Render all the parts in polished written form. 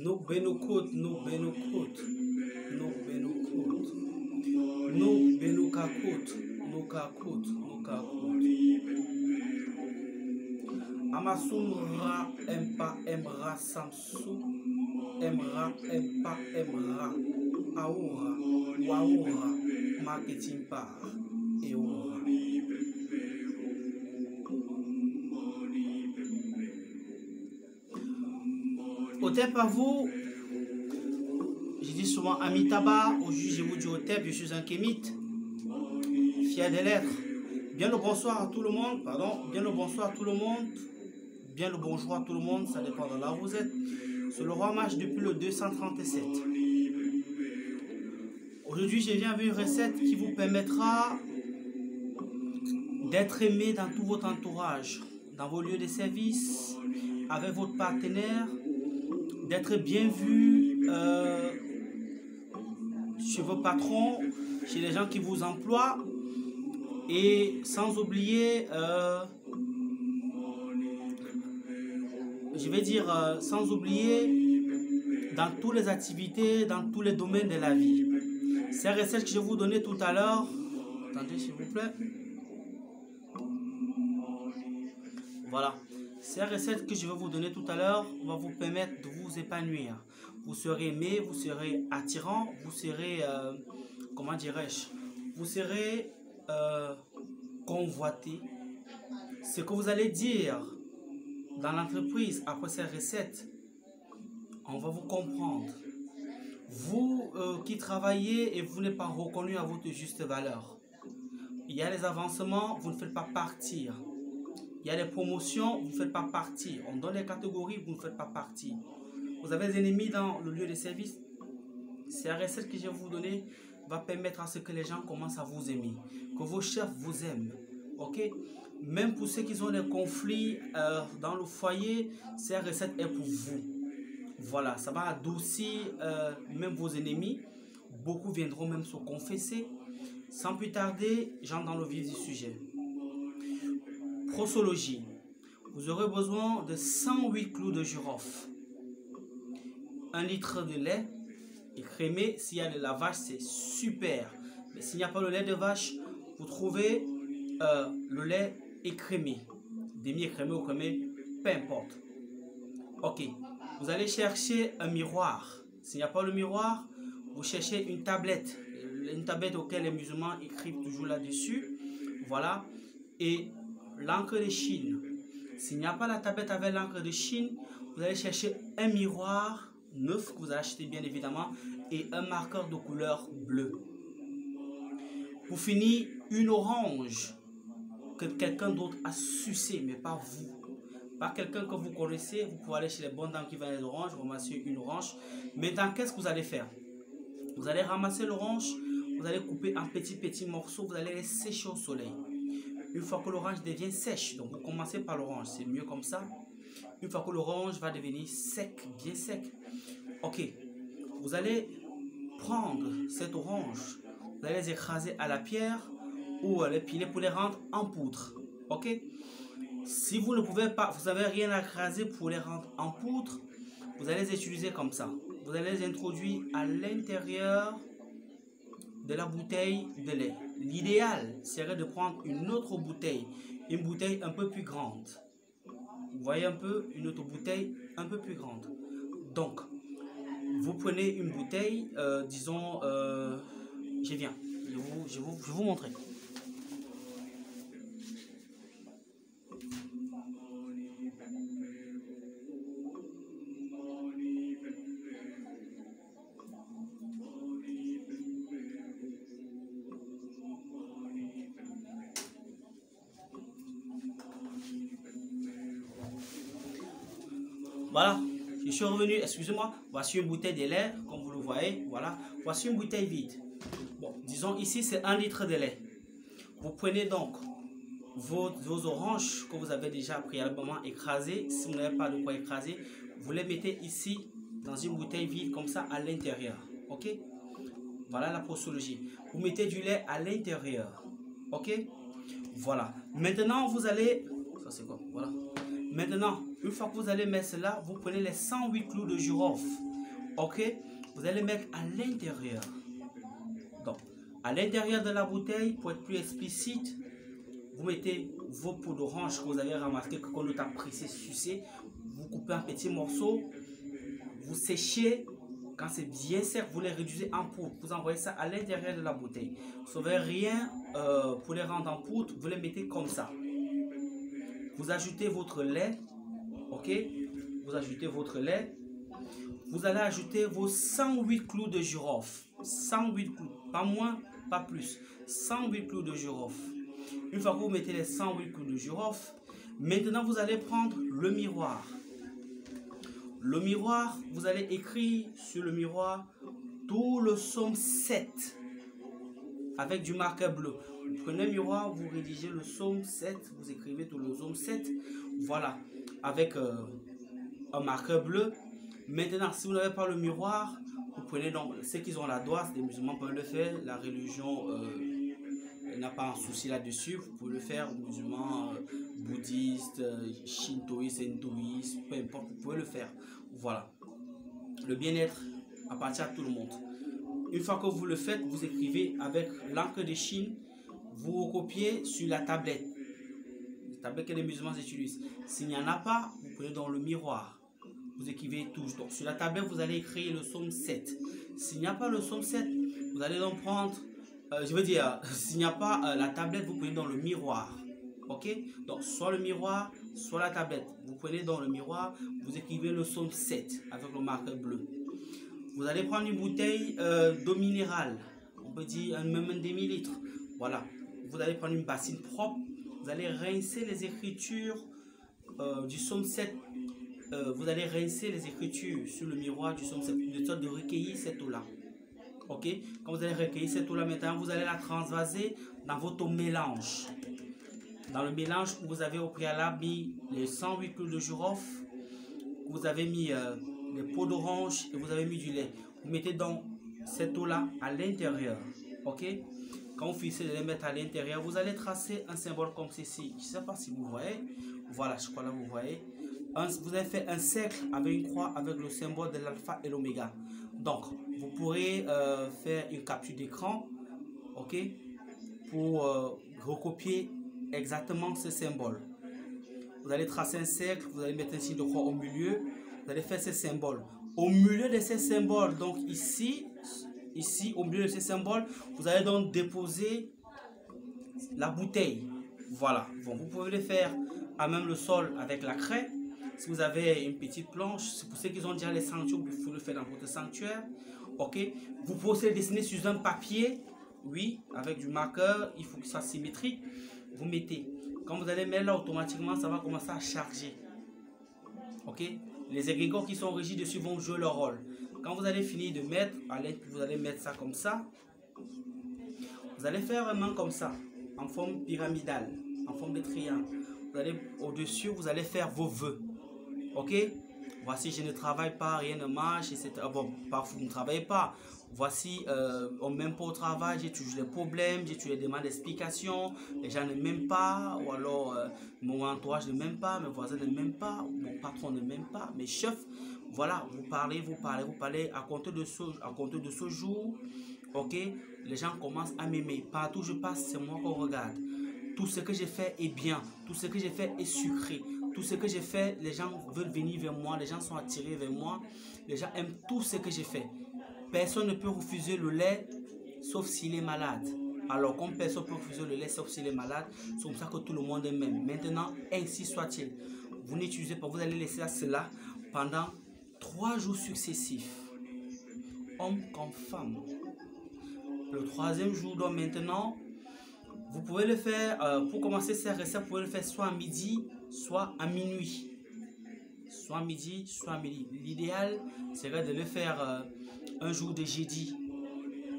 No benokot, no benokot, no benokot, no benokakot, no kakot, no kakot. Amasumra empa emra samsu, emra empa emra, aura, waura, marketing par, eura. Otep à vous, je dis souvent Amitabha, aujourd'hui je vous dis Otep, je suis un kémite, fier des lettres. Bien le bonsoir à tout le monde, pardon, bien le bonsoir à tout le monde, bien le bonjour à tout le monde, ça dépend de là où vous êtes. C'est le roi mage depuis le 237. Aujourd'hui je viens avec une recette qui vous permettra d'être aimé dans tout votre entourage, dans vos lieux de service, avec votre partenaire, d'être bien vu chez vos patrons, chez les gens qui vous emploient, et sans oublier, je vais dire, sans oublier dans toutes les activités, dans tous les domaines de la vie. Ces recettes que je vais vous donner tout à l'heure, attendez s'il vous plaît, voilà. Ces recettes que je vais vous donner tout à l'heure vont vous permettre de vous épanouir. Vous serez aimé, vous serez attirant, vous serez, comment dirais-je, vous serez convoité. Ce que vous allez dire dans l'entreprise après ces recettes, on va vous comprendre. Vous qui travaillez et vous n'êtes pas reconnu à votre juste valeur. Il y a les avancements, vous ne faites pas partir. Il y a les promotions, vous ne faites pas partie. On donne les catégories, vous ne faites pas partie. Vous avez des ennemis dans le lieu de service. C'est la recette que je vais vous donner va permettre à ce que les gens commencent à vous aimer. Que vos chefs vous aiment. Ok? Même pour ceux qui ont des conflits dans le foyer, cette recette est pour vous. Voilà, ça va adoucir même vos ennemis. Beaucoup viendront même se confesser. Sans plus tarder, j'entre dans le vif du sujet. Prosologie. Vous aurez besoin de 108 clous de girofle, 1 litre de lait écrémé. S'il y a de la vache, c'est super. Mais s'il n'y a pas le lait de vache, vous trouvez le lait écrémé, demi-écrémé ou crémé, peu importe. Ok. Vous allez chercher un miroir. S'il n'y a pas le miroir, vous cherchez une tablette auquel les musulmans écrivent toujours là-dessus. Voilà. Et l'encre de Chine. S'il n'y a pas la tablette avec l'encre de Chine, vous allez chercher un miroir neuf que vous allez acheter bien évidemment et un marqueur de couleur bleue. Pour finir, une orange que quelqu'un d'autre a sucé, mais pas vous. Pas quelqu'un que vous connaissez. Vous pouvez aller chez les bonnes dames qui vendent les oranges, vous ramassez une orange. Maintenant, qu'est-ce que vous allez faire? Vous allez ramasser l'orange, vous allez couper en petits morceaux, vous allez les sécher au soleil. Une fois que l'orange devient sèche, donc vous commencez par l'orange, c'est mieux comme ça. Une fois que l'orange va devenir sec, bien sec, ok, vous allez prendre cette orange, vous allez les écraser à la pierre ou les piler pour les rendre en poudre, ok. Si vous ne pouvez pas, vous n'avez rien à écraser pour les rendre en poudre, vous allez les utiliser comme ça. Vous allez les introduire à l'intérieur de la bouteille de lait. L'idéal serait de prendre une autre bouteille, une bouteille un peu plus grande. Vous voyez un peu, une autre bouteille un peu plus grande. Donc, vous prenez une bouteille, disons, je vais vous montrer. Voilà, je suis revenu, excusez-moi, voici une bouteille de lait, comme vous le voyez, voilà, voici une bouteille vide. Bon, disons ici c'est 1 litre de lait. Vous prenez donc vos oranges que vous avez déjà préalablement écrasées. Si vous n'avez pas de quoi écraser, vous les mettez ici dans une bouteille vide comme ça à l'intérieur, ok. Voilà la posologie. Vous mettez du lait à l'intérieur, ok. Voilà, maintenant vous allez, ça c'est quoi, voilà. Maintenant, une fois que vous allez mettre cela, vous prenez les 108 clous de girofle. Ok, vous allez mettre à l'intérieur. Donc, à l'intérieur de la bouteille, pour être plus explicite, vous mettez vos peaux d'orange que vous avez remarqué que quand on a pressé, sucé, vous coupez en petits morceaux, vous séchez. Quand c'est bien sec, vous les réduisez en poudre. Vous envoyez ça à l'intérieur de la bouteille. Vous ne sauvez rien pour les rendre en poudre. Vous les mettez comme ça. Vous ajoutez votre lait. Ok. Vous ajoutez votre lait. Vous allez ajouter vos 108 clous de girofle. 108 clous. Pas moins, pas plus. 108 clous de girofle. Une fois que vous mettez les 108 clous de girofle, maintenant vous allez prendre le miroir. Le miroir, vous allez écrire sur le miroir tout le psaume 7 avec du marqueur bleu. Vous prenez le miroir, vous rédigez le psaume 7, vous écrivez tout le psaume 7, voilà, avec un marqueur bleu. Maintenant, si vous n'avez pas le miroir, vous prenez donc, ceux qui ont la droite, les musulmans peuvent le faire, la religion n'a pas un souci là-dessus, vous pouvez le faire, musulmans, bouddhistes, shintoïstes, hindouistes, peu importe, vous pouvez le faire. Voilà. Le bien-être appartient à tout le monde. Une fois que vous le faites, vous écrivez avec l'encre de Chine, vous recopiez sur la tablette. La tablette que les musulmans utilisent. S'il n'y en a pas, vous prenez dans le miroir. Vous écrivez tous. Donc sur la tablette, vous allez écrire le psaume 7. S'il n'y a pas le psaume 7, vous allez donc prendre, s'il n'y a pas la tablette, vous prenez dans le miroir. Ok? Donc soit le miroir, soit la tablette. Vous prenez dans le miroir, vous écrivez le psaume 7 avec le marqueur bleu. Vous allez prendre une bouteille d'eau minérale. On peut dire même un demi-litre. Voilà. Vous allez prendre une bassine propre. Vous allez rincer les écritures du psaume 7. Vous allez rincer les écritures sur le miroir du psaume 7, de sorte de recueillir cette eau-là. Ok? Quand vous allez recueillir cette eau-là, maintenant, vous allez la transvaser dans votre mélange. Dans le mélange, vous avez au préalable mis les 108 clous de girofle, vous avez mis les peaux d'orange et vous avez mis du lait. Vous mettez donc cette eau-là à l'intérieur. Ok? Quand vous finissez de les mettre à l'intérieur, vous allez tracer un symbole comme ceci. Je ne sais pas si vous voyez. Voilà, je crois là vous voyez. Vous avez fait un cercle avec une croix avec le symbole de l'alpha et l'oméga. Donc, vous pourrez faire une capture d'écran, ok, pour recopier exactement ce symbole. Vous allez tracer un cercle, vous allez mettre un signe de croix au milieu, vous allez faire ces symboles. Au milieu de ces symboles, donc ici, au milieu de ces symboles, vous allez donc déposer la bouteille. Voilà, bon, vous pouvez le faire à même le sol avec la craie. Si vous avez une petite planche, c'est pour ceux qui ont déjà les sanctuaires, vous pouvez le faire dans votre sanctuaire. Ok, vous pouvez dessiner sur un papier, oui, avec du marqueur, il faut qu'il soit symétrique. Vous mettez, quand vous allez mettre là, automatiquement, ça va commencer à charger. Ok, les égrégores qui sont régis dessus vont jouer leur rôle. Quand vous allez finir de mettre, vous allez mettre ça comme ça. Vous allez faire un main comme ça, en forme pyramidale, en forme de triangle. Vous allez au-dessus, vous allez faire vos vœux. Ok, voici je ne travaille pas, rien ne marche, etc. Bon, parfois vous ne travaillez pas. Voici, on ne m'aime pas au travail, j'ai toujours des problèmes, j'ai toujours des demandes d'explication, les gens ne m'aiment pas, ou alors mon entourage ne m'aime pas, mes voisins ne m'aiment pas, mon patron ne m'aime pas, mes chefs. Voilà, vous parlez à compter de ce jour, ok, les gens commencent à m'aimer. Partout où je passe, c'est moi qu'on regarde. Tout ce que j'ai fait est bien, tout ce que j'ai fait est sucré. Tout ce que j'ai fait, les gens veulent venir vers moi, les gens sont attirés vers moi, les gens aiment tout ce que j'ai fait. Personne ne peut refuser le lait, sauf s'il est malade. Alors, comme personne ne peut refuser le lait, sauf s'il est malade, c'est comme ça que tout le monde aime. Maintenant, ainsi soit-il. Vous n'utilisez pas, vous allez laisser cela pendant 3 jours successifs. Homme comme femme. Le 3e jour, donc maintenant, vous pouvez le faire, pour commencer cette recette, vous pouvez le faire soit à midi, soit à minuit. Soit à midi, soit à midi. L'idéal serait de le faire un jour de jeudi.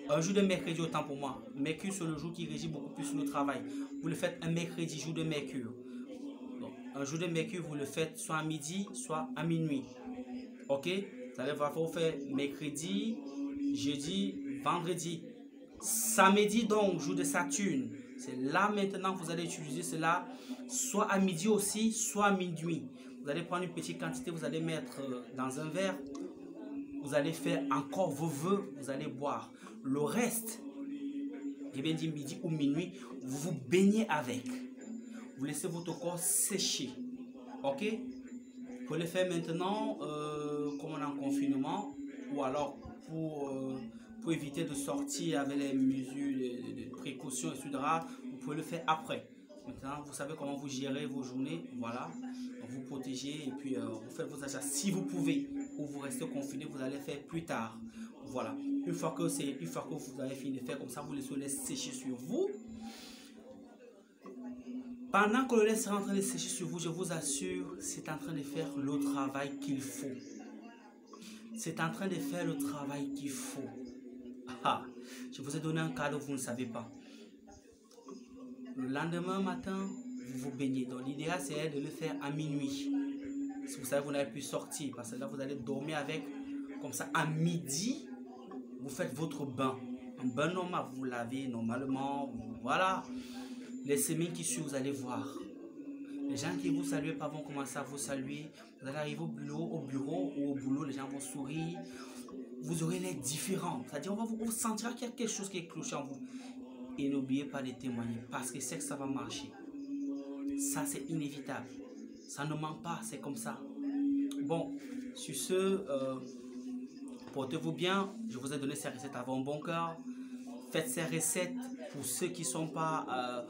Un jour de mercredi, autant pour moi. Mercure, c'est le jour qui régit beaucoup plus sur le travail. Vous le faites un mercredi, jour de Mercure. Donc, un jour de Mercure, vous le faites soit à midi, soit à minuit. Ok? Vous allez voir, vous faire mercredi, jeudi, vendredi. Samedi, donc, jour de Saturne. C'est là maintenant que vous allez utiliser cela, soit à midi aussi, soit à minuit. Vous allez prendre une petite quantité, vous allez mettre dans un verre. vous allez faire encore vos vœux, vous allez boire. Le reste, j'ai bien dit midi ou minuit, vous vous baignez avec. Vous laissez votre corps sécher. Ok? Vous pouvez le faire maintenant, comme on est en confinement, ou alors pour éviter de sortir avec les mesures de précaution, etc. Vous pouvez le faire après. Maintenant, vous savez comment vous gérez vos journées. Voilà. Donc, vous protégez et puis vous faites vos achats. Si vous pouvez, ou vous restez confiné, vous allez faire plus tard. Voilà. Une fois que vous avez fini de faire comme ça, vous laissez le lait sécher sur vous. Pendant que le lait sera en train de sécher sur vous, je vous assure, c'est en train de faire le travail qu'il faut. C'est en train de faire le travail qu'il faut. Ah, je vous ai donné un cadeau, vous ne savez pas. Le lendemain matin, vous vous baignez. Donc l'idéal, c'est de le faire à minuit. Si vous savez, vous n'avez plus sortir, parce que là, vous allez dormir avec. Comme ça, à midi, vous faites votre bain. Un bain normal, vous lavez normalement. Voilà. Les semaines qui suivent, vous allez voir. Les gens qui ne vous saluent pas vont commencer à vous saluer. Vous allez arriver au bureau ou au boulot, les gens vont sourire. Vous aurez l'air différent. C'est-à-dire, vous sentirez qu'il y a quelque chose qui est cloché en vous. Et n'oubliez pas de témoigner parce que c'est que ça va marcher. Ça, c'est inévitable. Ça ne ment pas, c'est comme ça. Bon, sur ce, portez-vous bien. Je vous ai donné ces recettes à bon cœur. Faites ces recettes pour ceux qui ne sont pas...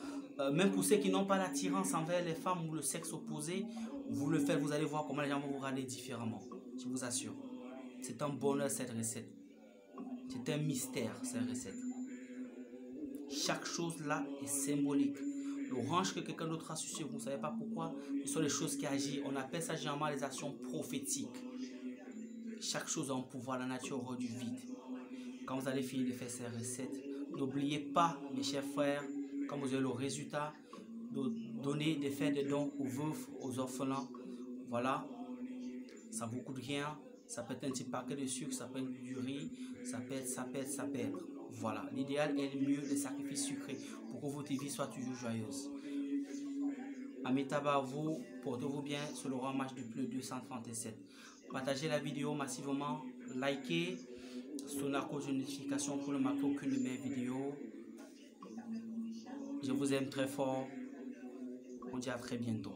même pour ceux qui n'ont pas l'attirance envers les femmes ou le sexe opposé, vous le faites, vous allez voir comment les gens vont vous regarder différemment. Je vous assure. C'est un bonheur cette recette. C'est un mystère cette recette. Chaque chose là est symbolique. L'orange que quelqu'un d'autre a sucé, vous ne savez pas pourquoi, ce sont les choses qui agissent. On appelle ça généralement les actions prophétiques. Chaque chose a un pouvoir, la nature hors du vide. Quand vous allez finir de faire ces recettes, n'oubliez pas, mes chers frères, quand vous avez le résultat, de faire des dons aux veufs, aux orphelins. Voilà, ça ne vous coûte rien. Ça peut être un petit paquet de sucre, ça peut être du riz, ça peut être. Voilà, l'idéal est le mieux des sacrifices sucrés pour que votre vie soit toujours joyeuse. Amitabha à vous, portez-vous bien sur le roi match du plus 237. Partagez la vidéo massivement, likez, sonnez la cloche de notification pour ne manquer aucune de mes vidéos. Je vous aime très fort. On dit à très bientôt.